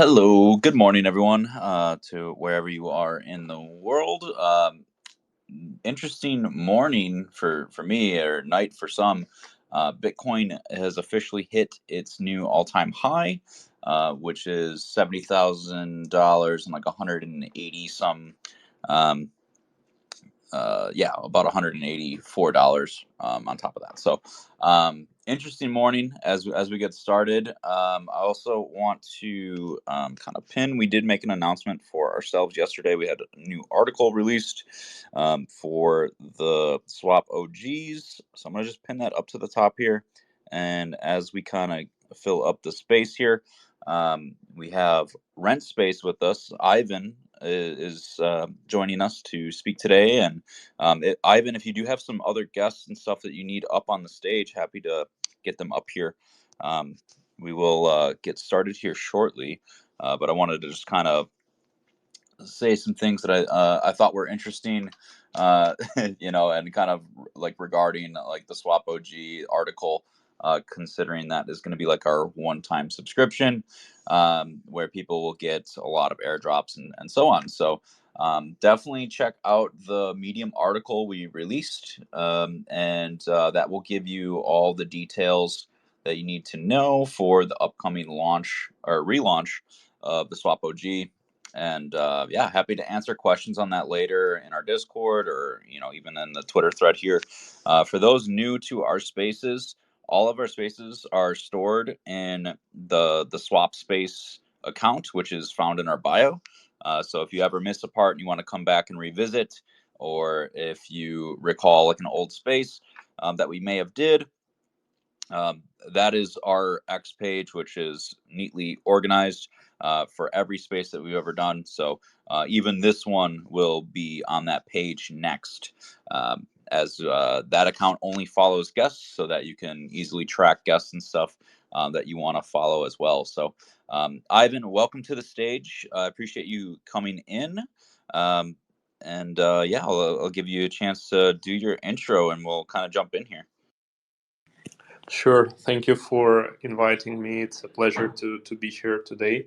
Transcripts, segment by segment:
Hello, good morning, everyone, to wherever you are in the world. Interesting morning for me, or night for some. Bitcoin has officially hit its new all-time high, which is $70,000 and like 180 some. Um, yeah, about $184 on top of that. So, interesting morning as we get started. I also want to kind of pin. We did make an announcement for ourselves yesterday. We had a new article released for the Swop OGs. So I'm gonna just pin that up to the top here, and as we kind of fill up the space here. We have RentSpace with us. Ivan is joining us to speak today, and Ivan, if you do have some other guests and stuff that you need up on the stage, happy to get them up here. Um, we will get started here shortly, but I wanted to just kind of say some things that I thought were interesting, and kind of like regarding like the Swap OG article, considering that is going to be like our one-time subscription, where people will get a lot of airdrops and so on. So definitely check out the Medium article we released, and that will give you all the details that you need to know for the upcoming launch or relaunch of the Swap OG. And yeah, happy to answer questions on that later in our Discord, or even in the Twitter thread here. For those new to our spaces, all of our spaces are stored in the Swap Space account, which is found in our bio. So if you ever miss a part and you want to come back and revisit, or if you recall like an old space that we may have did, that is our X page, which is neatly organized for every space that we've ever done. So even this one will be on that page next, as that account only follows guests, so that you can easily track guests and stuff that you want to follow as well. So Ivan, welcome to the stage. I appreciate you coming in. Um, and yeah, I'll give you a chance to do your intro, and we'll kind of jump in here. Sure. Thank you for inviting me. It's a pleasure to be here today.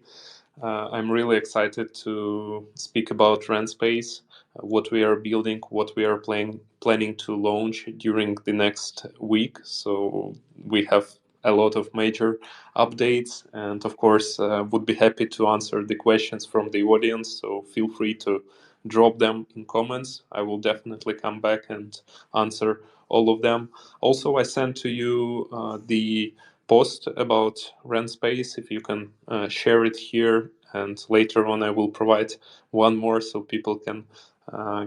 I'm really excited to speak about RentSpace, what we are building, what we are planning to launch during the next week. So we have a lot of major updates, and of course, would be happy to answer the questions from the audience. So feel free to drop them in comments. I will definitely come back and answer all of them. Also, I sent to you the post about RentSpace. If you can share it here, and later on I will provide one more so people can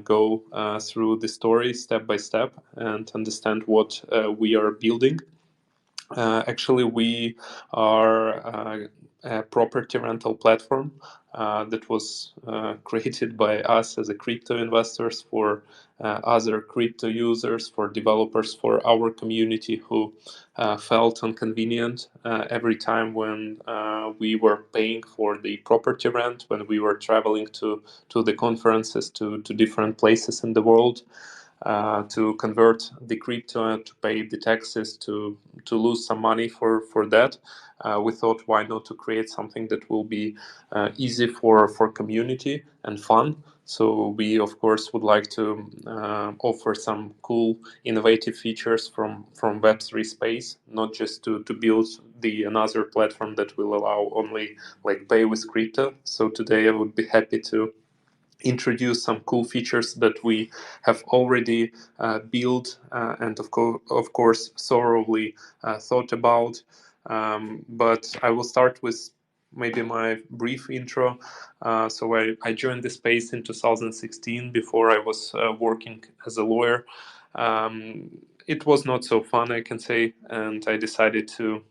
go through the story step by step and understand what we are building. Actually, we are a property rental platform that was created by us as a crypto investors for other crypto users, for developers, for our community who felt inconvenient every time when we were paying for the property rent, when we were traveling to the conferences, to different places in the world. To convert the crypto, to pay the taxes, to lose some money for that. We thought, why not to create something that will be easy for community and fun. So we, of course, would like to offer some cool, innovative features from Web3 space, not just to build another platform that will allow only like pay with crypto. So today I would be happy to introduce some cool features that we have already built and of course thoroughly thought about. But I will start with maybe my brief intro. So I joined the space in 2016 before I was working as a lawyer. It was not so fun, I can say, and I decided to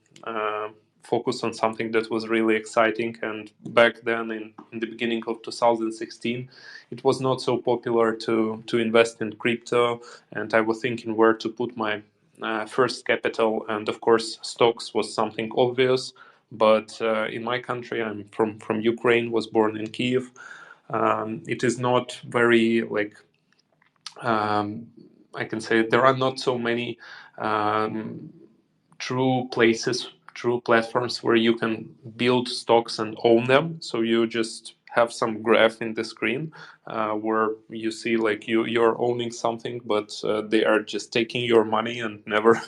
focus on something that was really exciting. And back then, in the beginning of 2016, it was not so popular to invest in crypto, and I was thinking where to put my first capital. And of course, stocks was something obvious. But in my country, I'm from Ukraine, was born in Kiev. It is not very like I can say there are not so many true places true platforms where you can build stocks and own them. So you just have some graph in the screen where you see like you're owning something, but they are just taking your money and never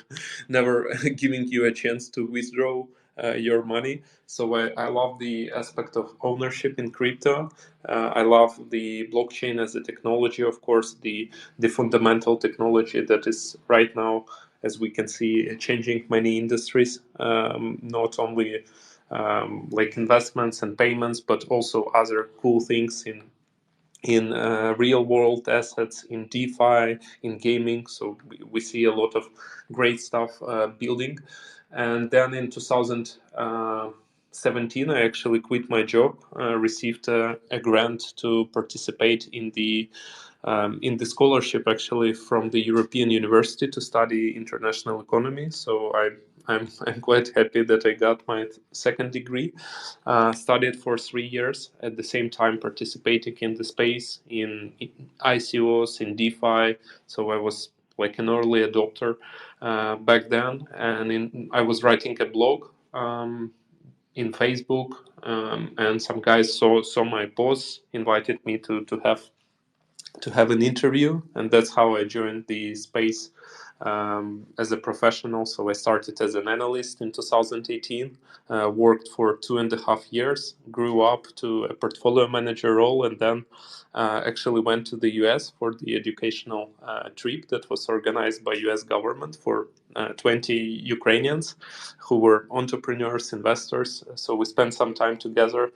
giving you a chance to withdraw your money. So I love the aspect of ownership in crypto. I love the blockchain as a technology, of course, the fundamental technology that is right now, as we can see, changing many industries, not only like investments and payments, but also other cool things in real world assets, in DeFi, in gaming. So we see a lot of great stuff building. And then in 2017, I actually quit my job, received a grant to participate in the scholarship actually from the European University to study international economy. So I'm quite happy that I got my second degree. Studied for 3 years, at the same time participating in the space, in ICOs, in DeFi. So I was like an early adopter back then, and I was writing a blog in Facebook, and some guys saw my posts, invited me to have an interview, and that's how I joined the space as a professional. So I started as an analyst in 2018, worked for 2.5 years, grew up to a portfolio manager role, and then actually went to the US for the educational trip that was organized by US government for 20 Ukrainians who were entrepreneurs, investors. So we spent some time together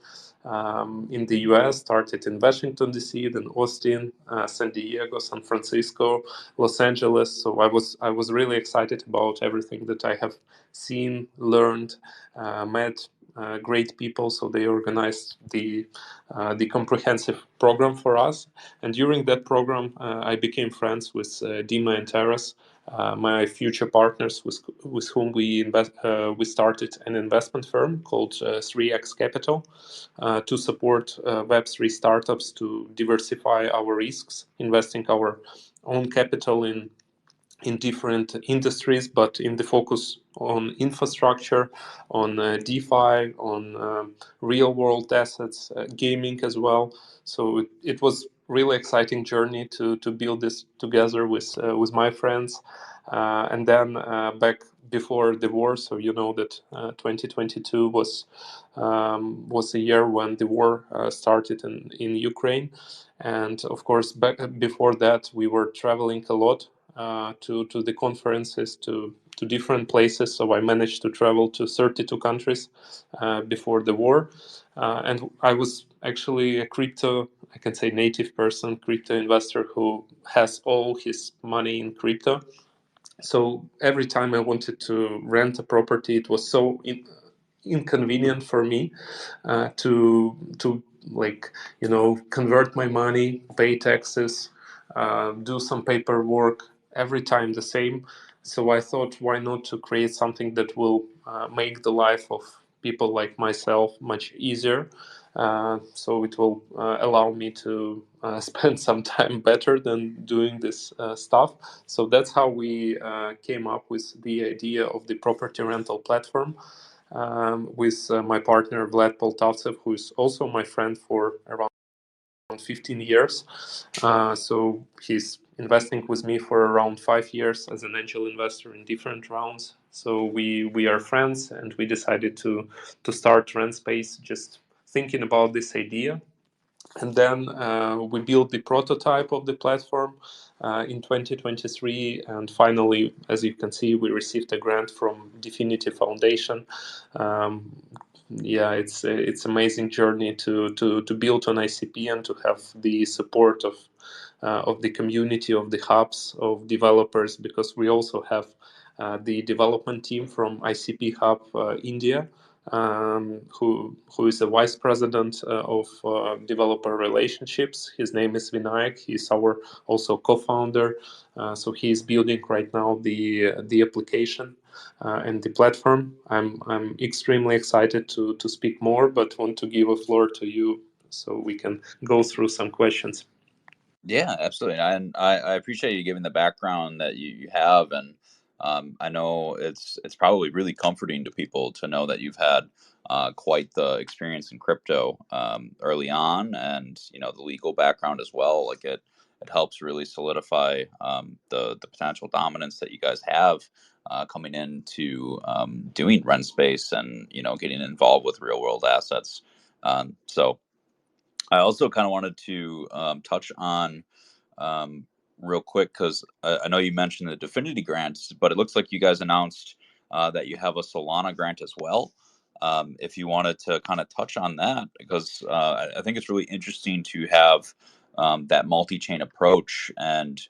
in the US, started in Washington, D.C., then Austin, San Diego, San Francisco, Los Angeles. So I was really excited about everything that I have seen, learned, met great people. So they organized the comprehensive program for us. And during that program, I became friends with Dima and Taras, my future partners with whom we started an investment firm called 3X Capital to support Web3 startups to diversify our risks, investing our own capital in different industries, but in the focus on infrastructure, on DeFi, on real world assets, gaming as well. So it was really exciting journey to build this together with my friends. And then back before the war, so you know that 2022 was a year when the war started in Ukraine. And of course, back before that, we were traveling a lot to the conferences, to different places. So I managed to travel to 32 countries before the war. And I was actually a crypto, I can say, native person, crypto investor who has all his money in crypto. So every time I wanted to rent a property, it was so inconvenient for me to like convert my money, pay taxes, do some paperwork, every time the same. So I thought, why not to create something that will make the life of people like myself much easier. So it will allow me to spend some time better than doing this stuff. So that's how we came up with the idea of the property rental platform with my partner Vlad Poltavtsev, who is also my friend for around 15 years. So he's investing with me for around 5 years as an angel investor in different rounds. So we are friends, and we decided to start RentSpace, just thinking about this idea. And then we built the prototype of the platform in 2023. And finally, as you can see, we received a grant from Definity Foundation. Yeah, it's amazing journey to build on ICP and to have the support of the community, of the hubs, of developers, because we also have the development team from ICP Hub India, who is the vice president of developer relationships. His name is Vinayak. He's our also co-founder. So he is building right now the application and the platform. I'm extremely excited to speak more, but want to give a floor to you so we can go through some questions. Yeah, absolutely. And I appreciate you giving the background that you have, and I know it's probably really comforting to people to know that you've had quite the experience in crypto early on, and the legal background as well. Like it helps really solidify the potential dominance that you guys have coming into doing rent space and getting involved with real world assets. So I also kind of wanted to touch on um, real quick because I know you mentioned the Definity grants, but it looks like you guys announced that you have a Solana grant as well. If you wanted to kind of touch on that, because I think it's really interesting to have that multi-chain approach. And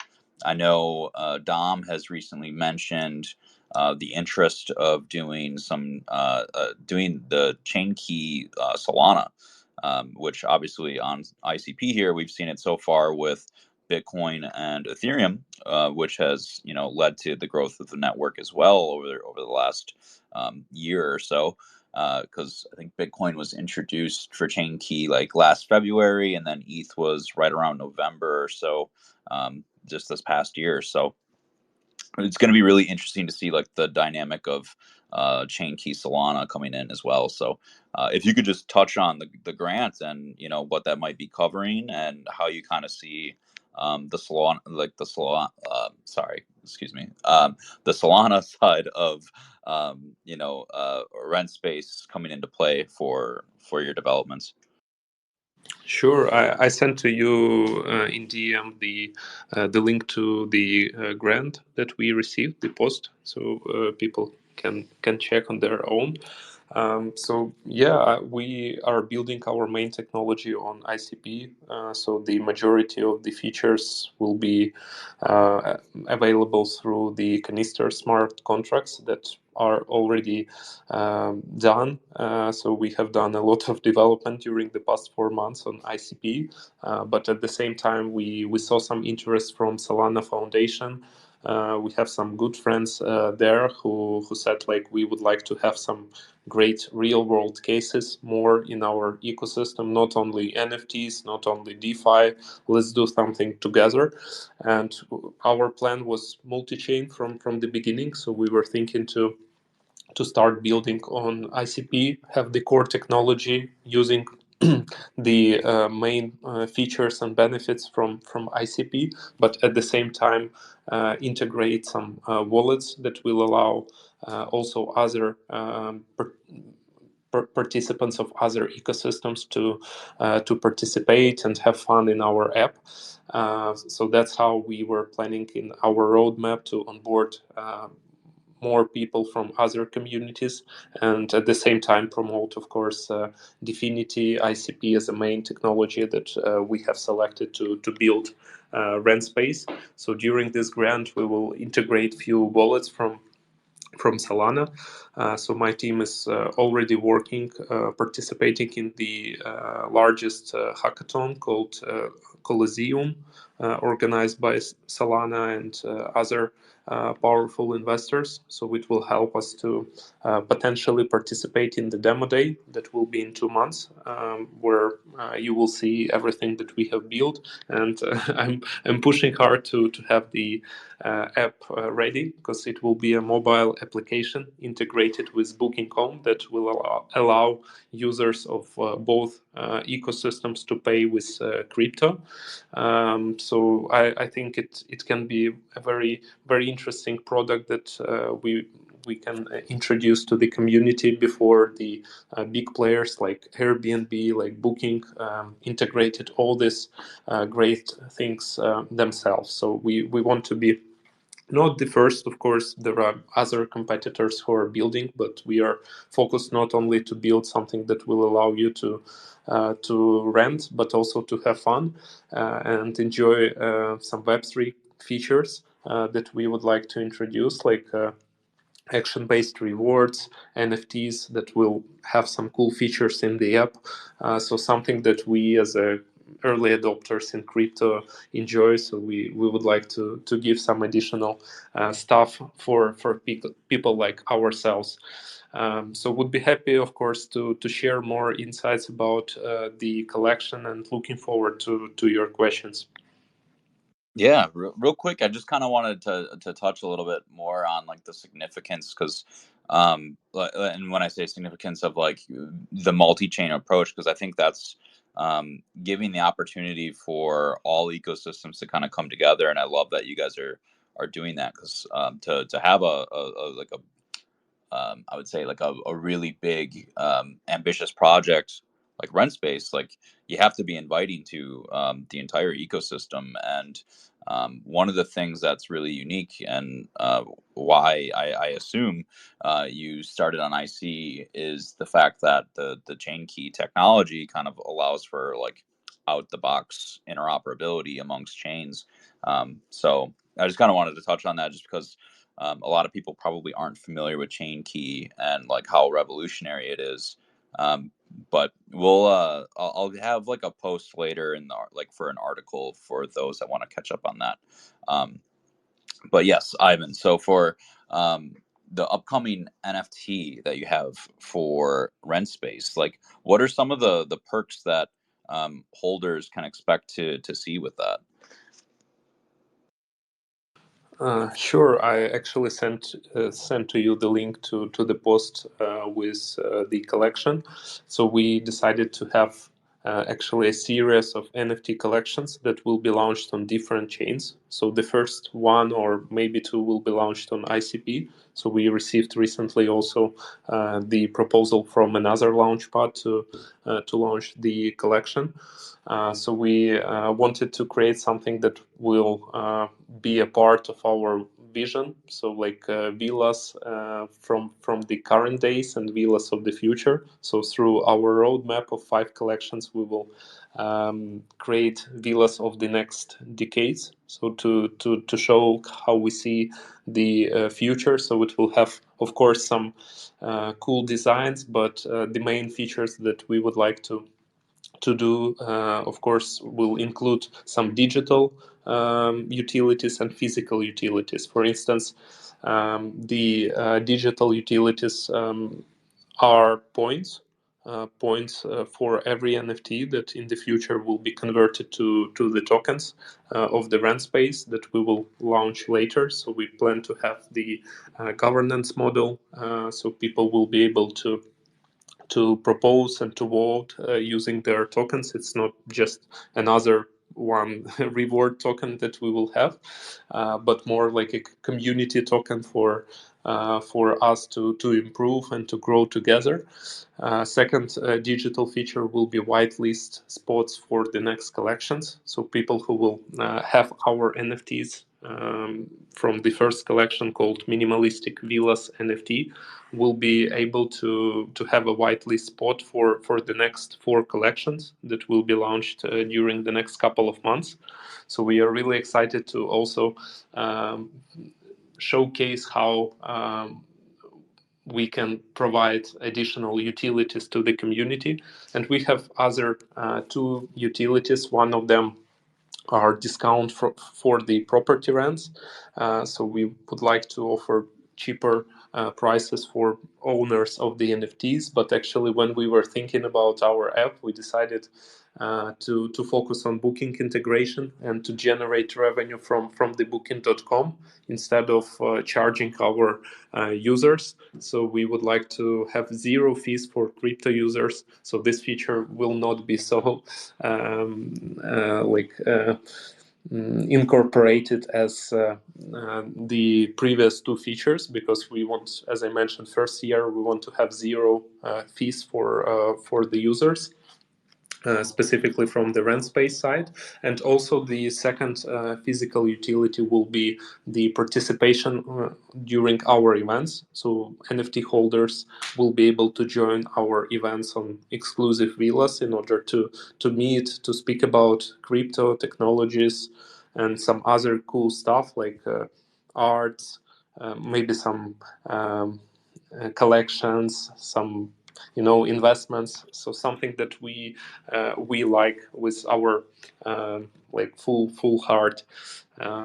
I know Dom has recently mentioned the interest of doing the chain key Solana, which obviously on ICP here we've seen it so far with Bitcoin and Ethereum, which has led to the growth of the network as well over the last year or so. Because I think Bitcoin was introduced for chain key like last February, and then ETH was right around November or so, just this past year. So it's going to be really interesting to see like the dynamic of chain key Solana coming in as well. So if you could just touch on the grant and what that might be covering and how you kind of see the Solana, like the Solana, sorry, excuse me, the Solana side of rent space coming into play for your developments. Sure, I sent to you in DM the link to the grant that we received, the post, so people can check on their own. So yeah, we are building our main technology on ICP. So the majority of the features will be available through the Canister smart contracts that are already done. So we have done a lot of development during the past 4 months on ICP, but at the same time we saw some interest from Solana Foundation. We have some good friends there who said like we would like to have some great real world cases more in our ecosystem, not only NFTs, not only DeFi. Let's do something together. And our plan was multi-chain from the beginning. So we were thinking to start building on ICP, have the core technology using the main features and benefits from ICP, but at the same time integrate some wallets that will allow also other participants of other ecosystems to participate and have fun in our app. So that's how we were planning in our roadmap to onboard more people from other communities, and at the same time promote, of course, Definity ICP as a main technology that we have selected to build RentSpace. So during this grant, we will integrate few wallets from Solana. So my team is already working, participating in the largest hackathon called Coliseum, organized by Solana and other powerful investors. So it will help us to potentially participate in the demo day that will be in 2 months, where you will see everything that we have built. And I'm pushing hard to have the app ready, because it will be a mobile application integrated with Booking.com that will allow users of both ecosystems to pay with crypto. So I think it can be a very, very interesting product that we can introduce to the community before the big players like Airbnb, like Booking, integrated all these great things themselves. So we want to be not the first. Of course, there are other competitors who are building, but we are focused not only to build something that will allow you to rent, but also to have fun and enjoy some Web3 features that we would like to introduce, like action-based rewards, NFTs that will have some cool features in the app. So something that we as a early adopters in crypto enjoy. So we would like to give some additional stuff for people like ourselves. So would be happy, of course, to share more insights about the collection, and looking forward to your questions. Yeah, real quick, I just kind of wanted to touch a little bit more on like the significance, because and when I say significance of like the multi-chain approach, because I think that's giving the opportunity for all ecosystems to kind of come together, and I love that you guys are doing that, because to have a like a I would say like a really big ambitious project like RentSpace, like you have to be inviting to the entire ecosystem. And one of the things that's really unique, and why I assume you started on IC, is the fact that the chain key technology kind of allows for like out the box interoperability amongst chains. So I just kind of wanted to touch on that, just because a lot of people probably aren't familiar with chain key and like how revolutionary it is. Um, but I'll have like a post later in the like for an article for those that want to catch up on that. Um, but yes, Ivan. So for the upcoming NFT that you have for RentSpace, like what are some of the perks that holders can expect to see with that? Sure. I actually sent to you the link to the post with the collection. So we decided to have actually a series of NFT collections that will be launched on different chains. So the first one or maybe two will be launched on ICP. So we received recently also the proposal from another launchpad to launch the collection. So we wanted to create something that will be a part of our vision. So like villas from the current days and villas of the future. So through our roadmap of 5 collections, we will create villas of the next decades. So to show how we see the future. So it will have, of course, some cool designs, but the main features that we would like to do, of course, will include some digital utilities and physical utilities. For instance, the digital utilities are points for every NFT that in the future will be converted to the tokens of the rent space that we will launch later. So we plan to have the governance model, so people will be able to propose and to vote using their tokens. It's not just another one reward token that we will have, but more like a community token for us to improve and to grow together. Second digital feature will be whitelist spots for the next collections. So people who will have our NFTs from the first collection called Minimalistic Villas NFT will be able to have a whitelist spot for the next 4 collections that will be launched during the next couple of months. So we are really excited to also showcase how we can provide additional utilities to the community. And we have other 2 utilities. One of them are discount for the property rents. So we would like to offer cheaper prices for owners of the NFTs. But actually, when we were thinking about our app, we decided to focus on booking integration and to generate revenue from the booking.com instead of charging our users. So we would like to have 0 fees for crypto users. So this feature will not be so incorporated as the previous 2 features, because we want, as I mentioned, first year we want to have 0 fees for the users. Specifically from the rent space side. And also the second physical utility will be the participation during our events. So NFT holders will be able to join our events on exclusive villas in order to meet, to speak about crypto technologies and some other cool stuff like arts, maybe some collections, some investments. So something that we like with our like full heart.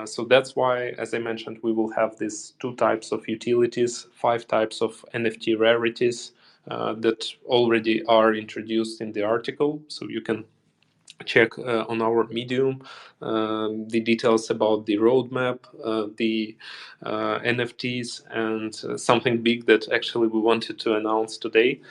So that's why, as I mentioned, we will have these 2 types of utilities, 5 types of NFT rarities that already are introduced in the article. So you can check on our Medium the details about the roadmap, the NFTs, and something big that actually we wanted to announce today,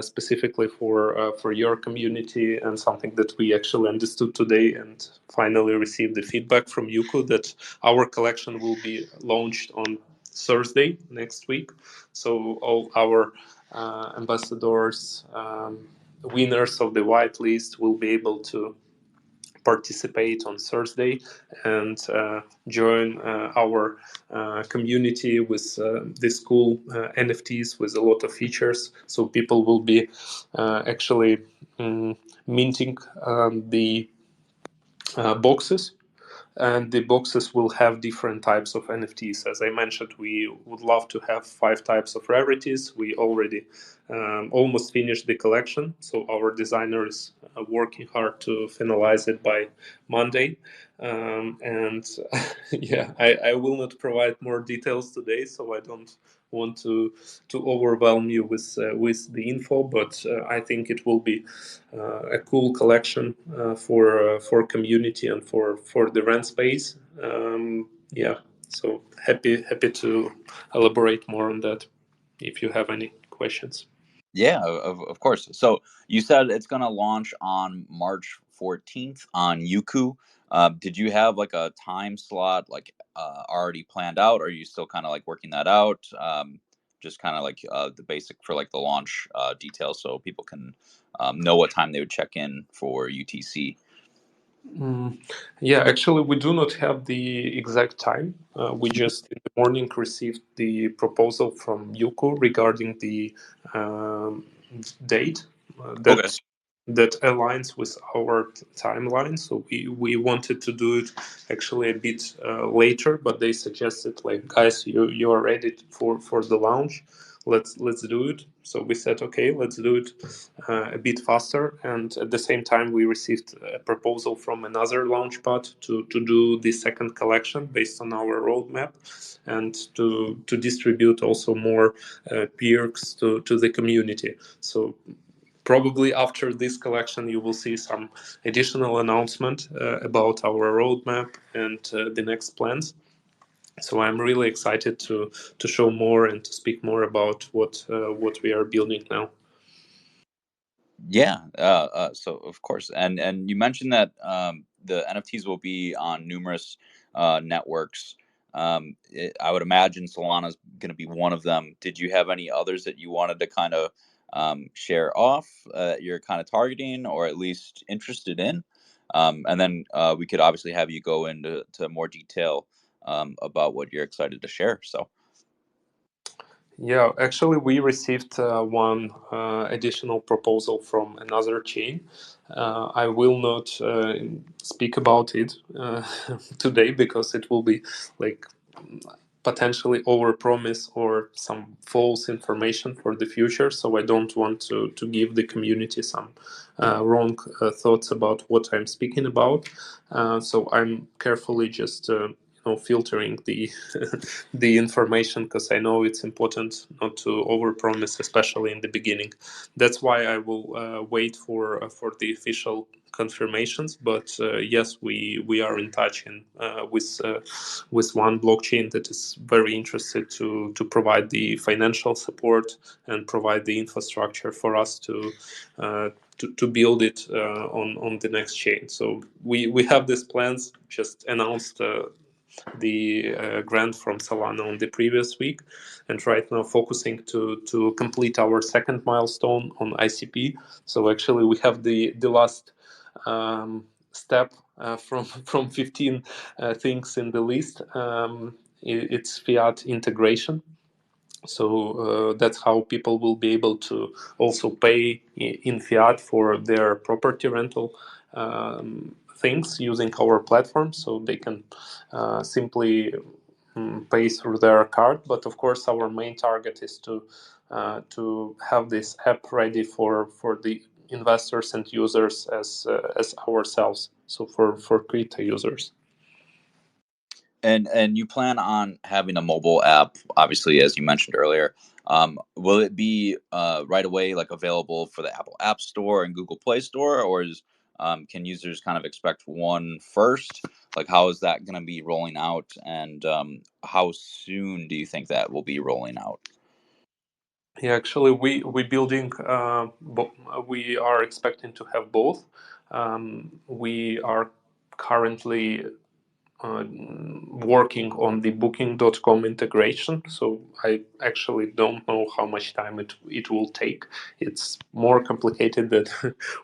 specifically for your community, and something that we actually understood today and finally received the feedback from Yuko that our collection will be launched on Thursday next week. So all our ambassadors, winners of the whitelist, will be able to participate on Thursday and join our community with this cool NFTs with a lot of features. So people will be actually minting the boxes, and the boxes will have different types of NFTs. As I mentioned, we would love to have 5 types of rarities. We already almost finished the collection, so our designer is working hard to finalize it by Monday. And yeah, I will not provide more details today, so I don't want to overwhelm you with the info, but I think it will be a cool collection for community and for the rent space. Yeah, so happy to elaborate more on that if you have any questions. Yeah, of course. So you said it's going to launch on March 14th on Yuku. Did you have like a time slot like already planned out, or are you still kind of like working that out? Just kind of like the basic for like the launch details so people can know what time they would check in for UTC. Yeah, actually, we do not have the exact time. We just in the morning received the proposal from Yuko regarding the date Okay. that aligns with our timeline. So we wanted to do it actually a bit later, but they suggested like, guys, you are ready for the launch. Let's do it. So we said, okay, let's do it a bit faster. And at the same time, we received a proposal from another launchpad to do the second collection based on our roadmap and to distribute also more perks to the community. So probably after this collection, you will see some additional announcement about our roadmap and the next plans. So I'm really excited to show more and to speak more about what we are building now. Yeah. So of course, and you mentioned that the NFTs will be on numerous networks. I would imagine Solana is going to be one of them. Did you have any others that you wanted to kind of share off you're kind of targeting or at least interested in? And then we could obviously have you go into more detail about what you're excited to share. So. Yeah, actually, we received one additional proposal from another chain. I will not speak about it today because it will be like potentially overpromise or some false information for the future. So I don't want to give the community some wrong thoughts about what I'm speaking about. So I'm carefully just filtering the the information because I know it's important not to overpromise, especially in the beginning. That's why I will wait for the official confirmations. But yes, we are in touch with one blockchain that is very interested to provide the financial support and provide the infrastructure for us to build it on the next chain. So we have these plans. Just announced the grant from Solana on the previous week, and right now focusing to complete our second milestone on ICP. So actually we have the last step from 15 things in the list. It's fiat integration. So that's how people will be able to also pay in fiat for their property rental things using our platform. So they can simply pay through their card. But of course, our main target is to have this app ready for the investors and users as ourselves. So for crypto users. And you plan on having a mobile app, obviously, as you mentioned earlier. Will it be right away like available for the Apple App Store and Google Play Store, or is Can users kind of expect one first? Like, how is that going to be rolling out, and how soon do you think that will be rolling out? Yeah, actually, we building. We are expecting to have both. We are currently working on the booking.com integration, so I actually don't know how much time it will take. It's more complicated than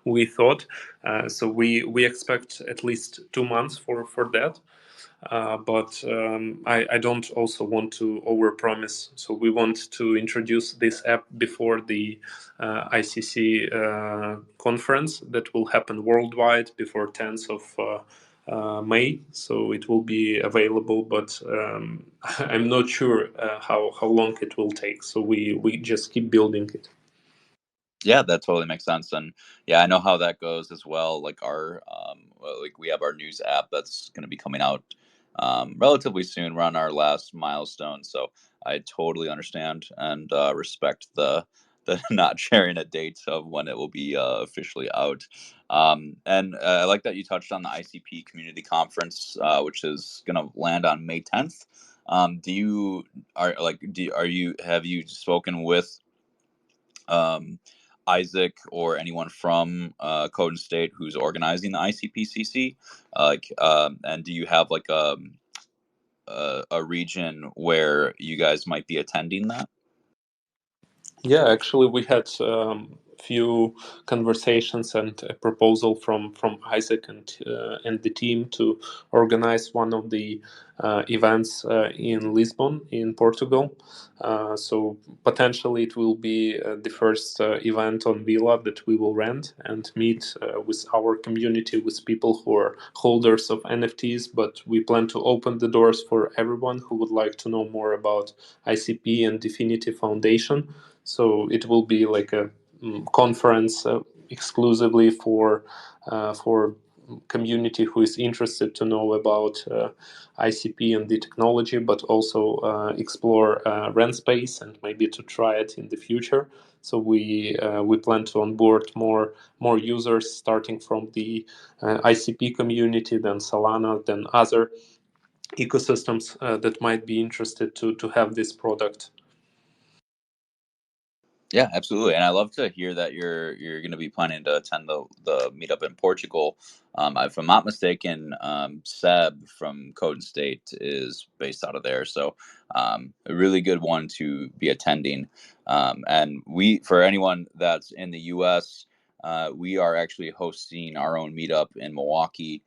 we thought, so we expect at least 2 months for that. But I don't also want to overpromise. So we want to introduce this app before the ICC conference that will happen worldwide before 10th of May. So it will be available, but I'm not sure how long it will take. So we just keep building it. Yeah, that totally makes sense. And yeah, I know how that goes as well. Like like we have our news app that's going to be coming out relatively soon. We're on our last milestone, so I totally understand and respect the not sharing a date of when it will be officially out. And I like that you touched on the ICP Community Conference, which is going to land on May 10th. Do you are like do are you have you spoken with um, Isaac or anyone from Code and State who's organizing the ICPCC? And do you have like a region where you guys might be attending that? Yeah, actually, we had few conversations and a proposal from Isaac and the team to organize one of the events in Lisbon, in Portugal. So potentially, it will be the first event on Villa that we will rent and meet with our community, with people who are holders of NFTs. But we plan to open the doors for everyone who would like to know more about ICP and Definity Foundation. So it will be like a conference exclusively for community who is interested to know about ICP and the technology, but also explore RentSpace and maybe to try it in the future. So we plan to onboard more users starting from the ICP community, then Solana, then other ecosystems that might be interested to have this product. Yeah, absolutely. And I love to hear that you're going to be planning to attend the meetup in Portugal. If I'm not mistaken, Seb from Code and State is based out of there, so a really good one to be attending. And for anyone that's in the U.S., we are actually hosting our own meetup in Milwaukee.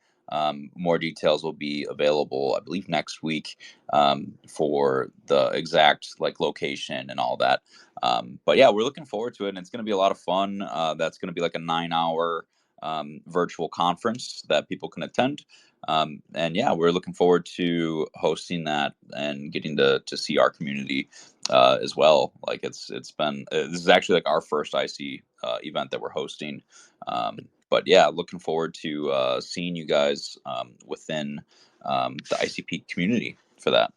More details will be available, I believe, next week for the exact like location and all that. But yeah, we're looking forward to it, and it's going to be a lot of fun. That's going to be like a 9 hour virtual conference that people can attend. And yeah, we're looking forward to hosting that and getting to see our community as well. Like it's been this is actually like our first IC event that we're hosting. But yeah, looking forward to seeing you guys within the ICP community for that.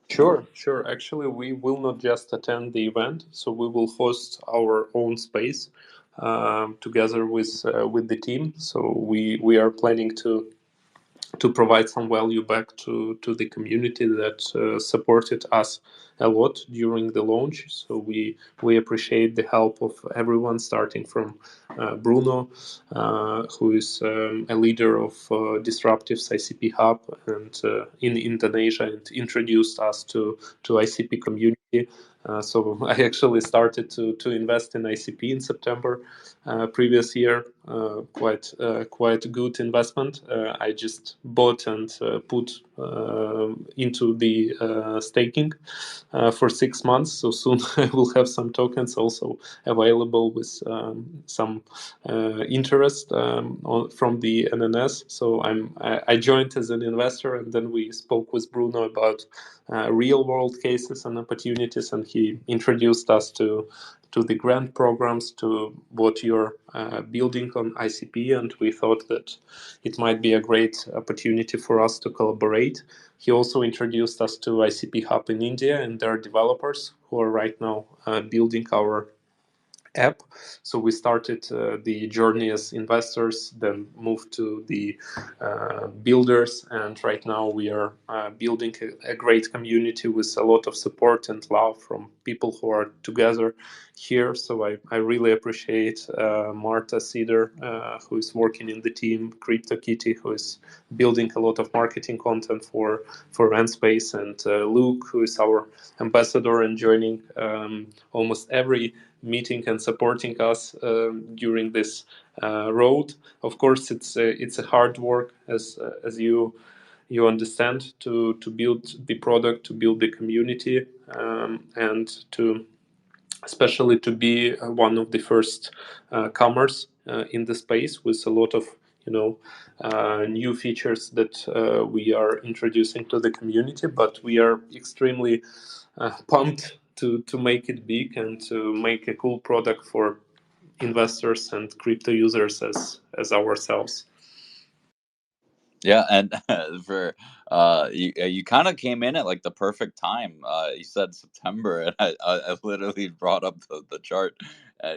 Sure, sure. Actually, we will not just attend the event, so we will host our own space together with the team. So we are planning to provide some value back to the community that supported us a lot during the launch. So we appreciate the help of everyone, starting from Bruno, who is a leader of Disruptive's ICP Hub and in Indonesia, and introduced us to ICP community. So I actually started to invest in ICP in September previous year. Quite good investment. I just bought and put into the staking for 6 months. So soon I will have some tokens also available with some interest from the NNS. So I joined as an investor, and then we spoke with Bruno about real world cases and opportunities, and he introduced us to the grant programs, to what you're building on ICP, and we thought that it might be a great opportunity for us to collaborate. He also introduced us to ICP Hub in India and their developers who are right now building our app. So we started the journey as investors, then moved to the builders, and right now we are building a great community with a lot of support and love from people who are together here. So I really appreciate Marta Cedar, who is working in the team, CryptoKitty, who is building a lot of marketing content for RentSpace, and Luke, who is our ambassador and joining almost every meeting and supporting us during this road. Of course, it's a hard work, as you understand, to build the product, to build the community, and to especially to be one of the first comers in the space with a lot of new features that we are introducing to the community. But we are extremely pumped to make it big and to make a cool product for investors and crypto users as ourselves. Yeah, and for you kind of came in at like the perfect time. You said September, and I literally brought up the chart.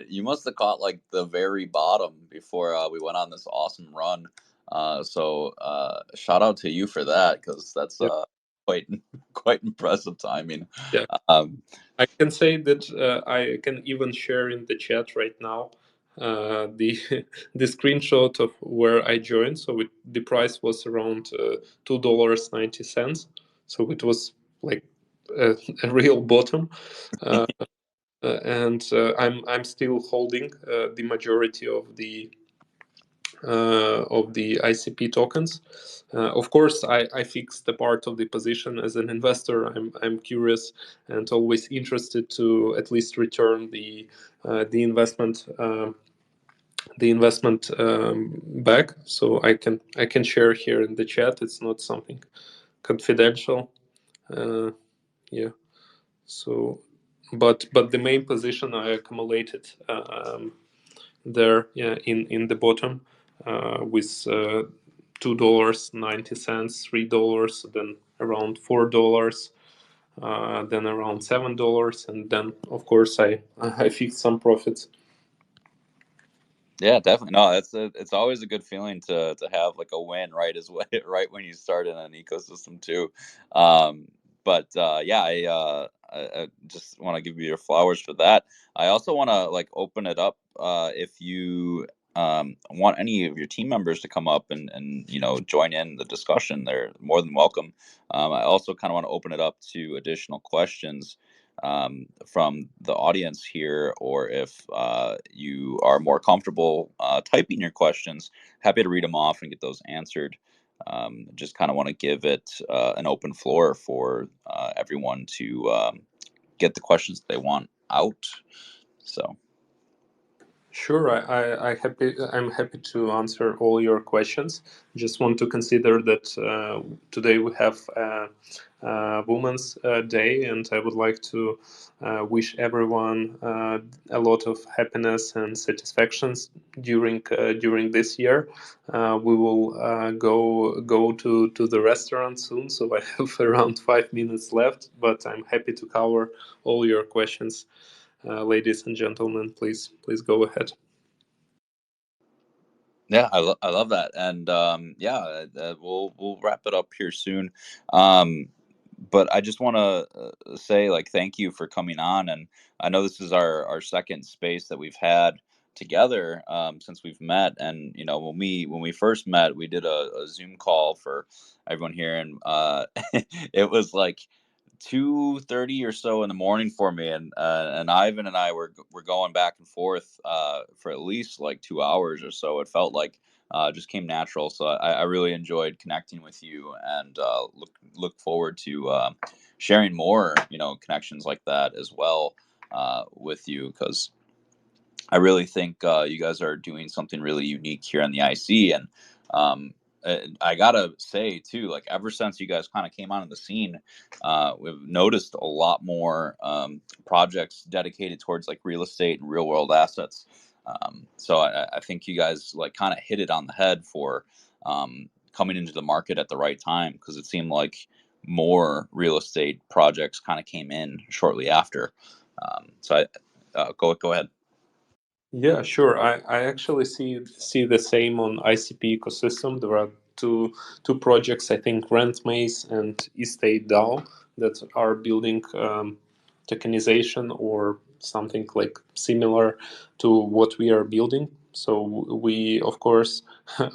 You must have caught like the very bottom before we went on this awesome run. So shout out to you for that, because that's Yeah, quite quite impressive timing. yeah. Um, I can say that I can even share in the chat right now the the screenshot of where I joined. So the price was around $2.90. So it was like a real bottom, uh, and I'm still holding the majority of the ICP tokens. Of course, I fixed the part of the position as an investor. I'm curious and always interested to at least return the investment back. So I can share here in the chat. It's not something confidential. Uh, yeah. So, but the main position I accumulated there, yeah, in the bottom with $2.90, $3, then around $4, then around $7, and then of course I fixed some profits. Yeah, definitely. No, it's always a good feeling to have like a win right as well, right when you start in an ecosystem too. Um, but yeah, I just want to give you your flowers for that. I also want to like open it up if you want any of your team members to come up and join in the discussion. They're more than welcome. I also kind of want to open it up to additional questions from the audience here, or if you are more comfortable typing your questions, happy to read them off and get those answered. Just kind of want to give it an open floor for everyone to get the questions they want out. So. Sure, I'm happy to answer all your questions. Just want to consider that today we have Women's Day, and I would like to wish everyone a lot of happiness and satisfactions during this year. We will go to the restaurant soon, so I have around 5 minutes left. But I'm happy to cover all your questions. Ladies and gentlemen, please go ahead. Yeah, I love that, and yeah, we'll wrap it up here soon. Um, but I just want to say like thank you for coming on, and I know this is our second space that we've had together since we've met, and when we first met, we did a Zoom call for everyone here, and it was like 2:30 or so in the morning for me, and Ivan and I were going back and forth for at least like 2 hours or so. It felt like just came natural. So I really enjoyed connecting with you, and look forward to sharing more connections like that as well with you, because I really think you guys are doing something really unique here in the IC, and I gotta say too, like ever since you guys kind of came onto the scene, we've noticed a lot more projects dedicated towards like real estate and real world assets. So I think you guys like kind of hit it on the head for coming into the market at the right time, because it seemed like more real estate projects kind of came in shortly after. So go ahead. Yeah, sure. I actually see the same on ICP ecosystem. There are two projects, I think, RentSpace and Estate DAO, that are building tokenization or something like similar to what we are building. So we, of course,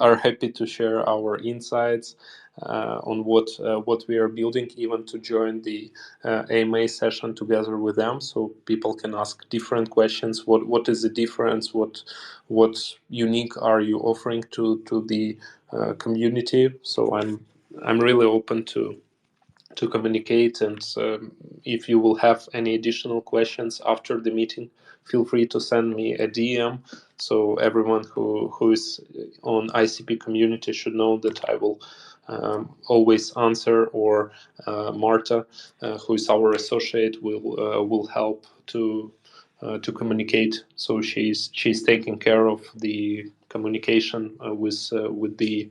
are happy to share our insights on what we are building, even to join the AMA session together with them, so people can ask different questions. What is the difference? What unique are you offering to the community? So I'm really open to communicate, and if you will have any additional questions after the meeting, feel free to send me a DM. So everyone who is on ICP community should know that I will always answer, or Marta, who is our associate, will help to communicate. So she's taking care of the communication with the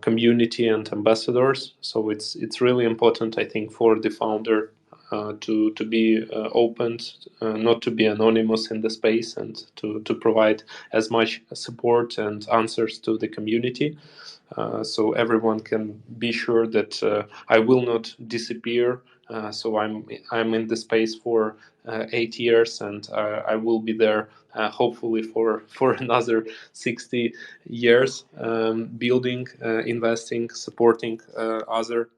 community and ambassadors. So it's really important, I think, for the founder to be open, not to be anonymous in the space, and to provide as much support and answers to the community. So everyone can be sure that I will not disappear. So I'm in the space for 8 years, and I will be there hopefully for another 60 years, building, investing, supporting other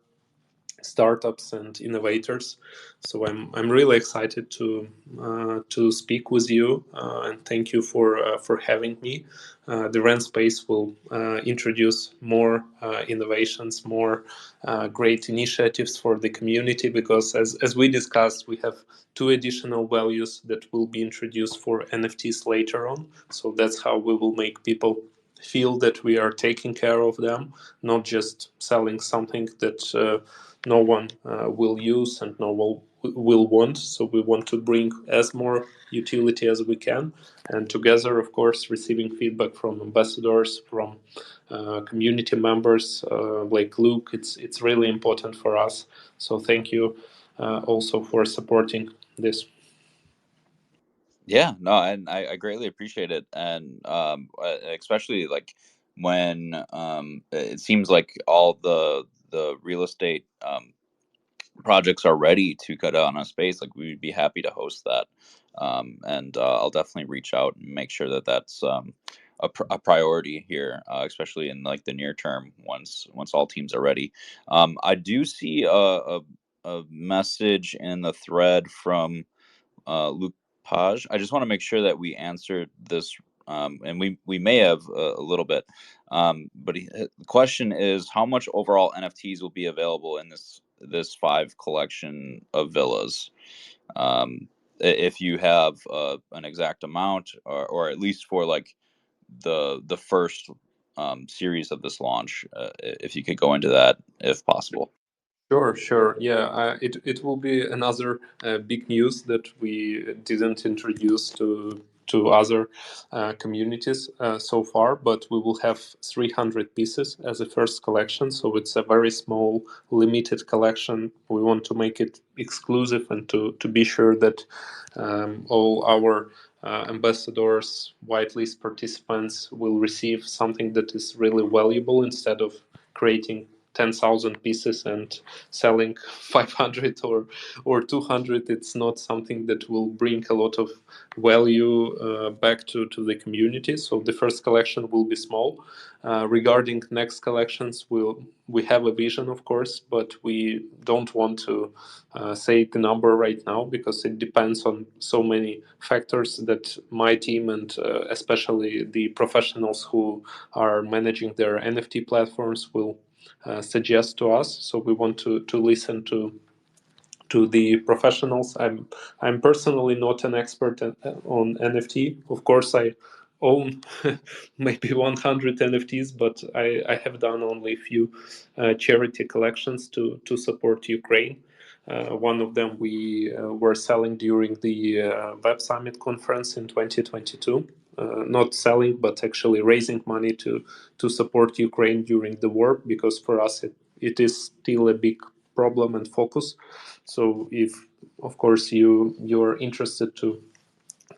startups and innovators. So I'm really excited to speak with you, and thank you for having me. The RentSpace will introduce more innovations, more great initiatives for the community, because as we discussed, we have two additional values that will be introduced for NFTs later on. So that's how we will make people feel that we are taking care of them, not just selling something that no one will use and no one will want. So we want to bring as more utility as we can, and together, of course, receiving feedback from ambassadors, from community members like Luke. It's really important for us. So thank you also for supporting this. Yeah, no, and I greatly appreciate it, and especially like when it seems like all the real estate projects are ready to cut out on a space, like we'd be happy to host that. And I'll definitely reach out and make sure that that's a priority here, especially in like the near term, once all teams are ready. I do see a message in the thread from Luke Page. I just want to make sure that we answered this, and we may have a little bit. But the question is, how much overall NFTs will be available in this 5 collection of villas? If you have an exact amount, or at least for like the first series of this launch, if you could go into that, if possible. Sure, sure. Yeah, it will be another big news that we didn't introduce to other communities so far, but we will have 300 pieces as a first collection. So it's a very small, limited collection. We want to make it exclusive, and to be sure that all our ambassadors, whitelist participants will receive something that is really valuable, instead of creating 10,000 pieces and selling 500 or 200. It's not something that will bring a lot of value back to the community. So the first collection will be small. Regarding next collections, we have a vision, of course, but we don't want to say the number right now, because it depends on so many factors that my team, and especially the professionals who are managing their NFT platforms, will suggest to us. So we want to listen to the professionals. I'm personally not an expert on NFT. Of course, I own maybe 100 NFTs, but I have done only a few charity collections to support Ukraine. One of them we were selling during the Web Summit conference in 2022. Not selling, but actually raising money to support Ukraine during the war, because for us it is still a big problem and focus. So if, of course, you're interested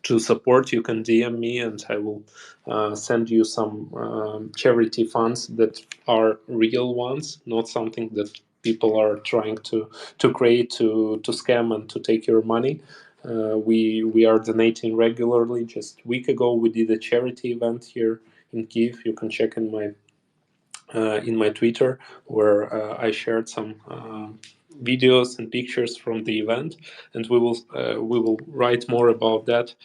to support, you can DM me and I will send you some charity funds that are real ones, not something that people are trying to create to scam and to take your money. We are donating regularly. Just a week ago, we did a charity event here in Kiev. You can check in my Twitter, where I shared some videos and pictures from the event, and we will write more about that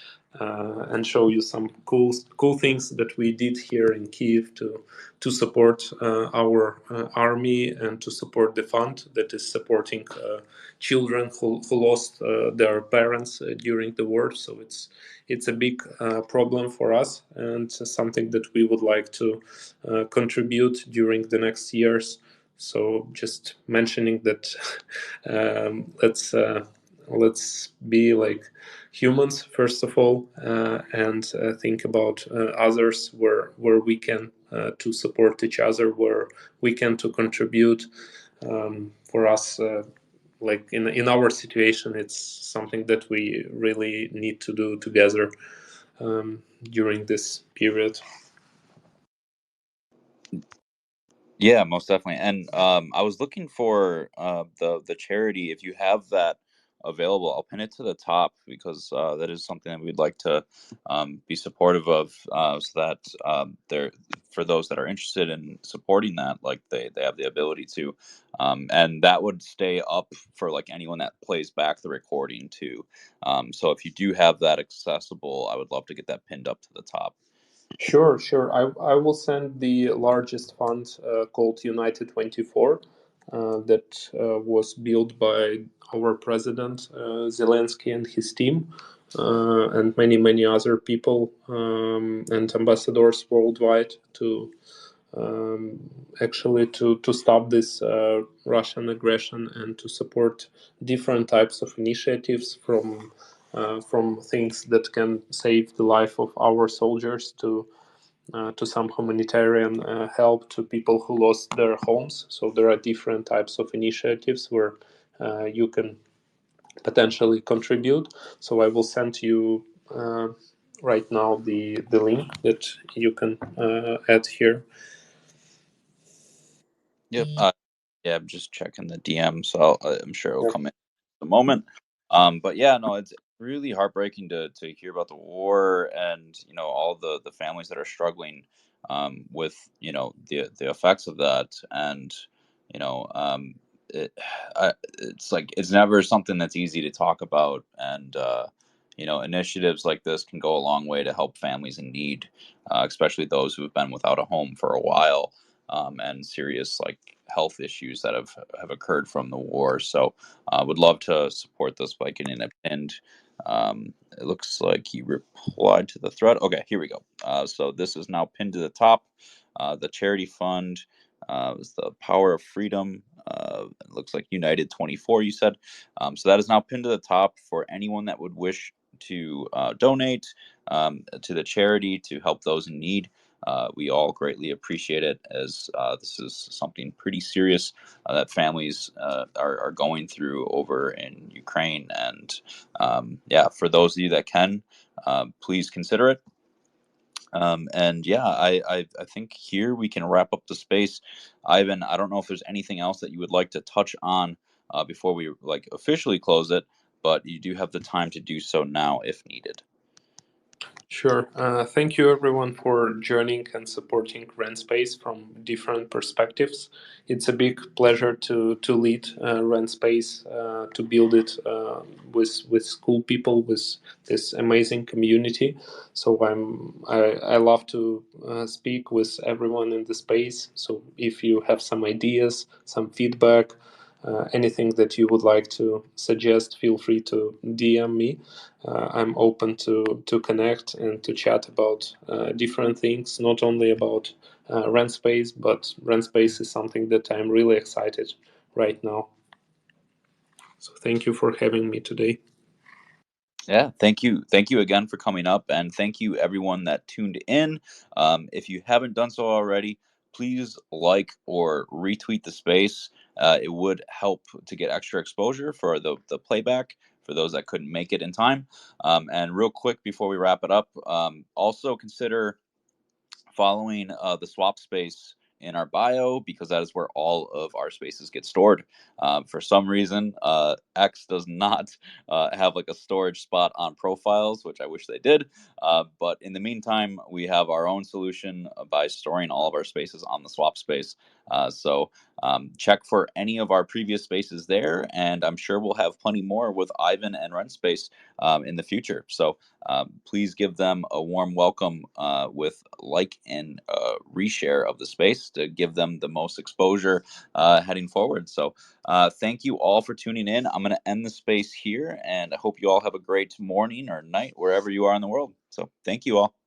and show you some cool things that we did here in Kiev to support our army and to support the fund that is supporting children who lost their parents during the war. So it's a big problem for us and something that we would like to contribute during the next years. So just mentioning that let's be like humans first of all, and think about others where we can to support each other, where we can to contribute. For us, like in our situation, it's something that we really need to do together during this period. Yeah, most definitely. And I was looking for the charity. If you have that available, I'll pin it to the top because that is something that we'd like to be supportive of, so that there, for those that are interested in supporting that, like they have the ability to, and that would stay up for like anyone that plays back the recording too. So if you do have that accessible, I would love to get that pinned up to the top. Sure, sure. I will send the largest fund called United 24 that was built by our president Zelensky and his team, and many other people and ambassadors worldwide to actually to stop this Russian aggression and to support different types of initiatives from things that can save the life of our soldiers to some humanitarian help to people who lost their homes. So there are different types of initiatives where you can potentially contribute. So I will send you right now the link that you can add here. Yep. Yeah, I'm just checking the DM, so I'm sure it'll Yeah. come in a moment. But yeah, no, it's really heartbreaking to hear about the war and all the families that are struggling with the effects of that, and you know it, it's like it's never something that's easy to talk about, and initiatives like this can go a long way to help families in need, especially those who have been without a home for a while, and serious like health issues that have occurred from the war. So I would love to support this by getting it pinned. It looks like he replied to the thread. Okay, here we go. So this is now pinned to the top. The charity fund is the Power of Freedom. It looks like United 24, you said. So that is now pinned to the top for anyone that would wish to donate to the charity to help those in need. We all greatly appreciate it, as this is something pretty serious that families are going through over in Ukraine. And yeah, for those of you that can, please consider it. And yeah, I think here we can wrap up the space. Ivan, I don't know if there's anything else that you would like to touch on before we like officially close it, but you do have the time to do so now if needed. Sure. Thank you, everyone, for joining and supporting RentSpace from different perspectives. It's a big pleasure to lead RentSpace, to build it with cool people, with this amazing community. So I love to speak with everyone in the space. So if you have some ideas, some feedback, anything that you would like to suggest, feel free to DM me. I'm open to connect and to chat about different things, not only about RentSpace, but RentSpace is something that I'm really excited right now. So thank you for having me today. Yeah, thank you again for coming up, and thank you everyone that tuned in. If you haven't done so already, please like or retweet the space. It would help to get extra exposure for the playback for those that couldn't make it in time. And real quick before we wrap it up, also consider following the swap space in our bio, because that is where all of our spaces get stored. For some reason, X does not have like a storage spot on profiles, which I wish they did. But in the meantime, we have our own solution by storing all of our spaces on the swap space. So check for any of our previous spaces there, and I'm sure we'll have plenty more with Ivan and RentSpace in the future. So please give them a warm welcome with like and reshare of the space to give them the most exposure heading forward. So thank you all for tuning in. I'm going to end the space here, and I hope you all have a great morning or night wherever you are in the world. So thank you all.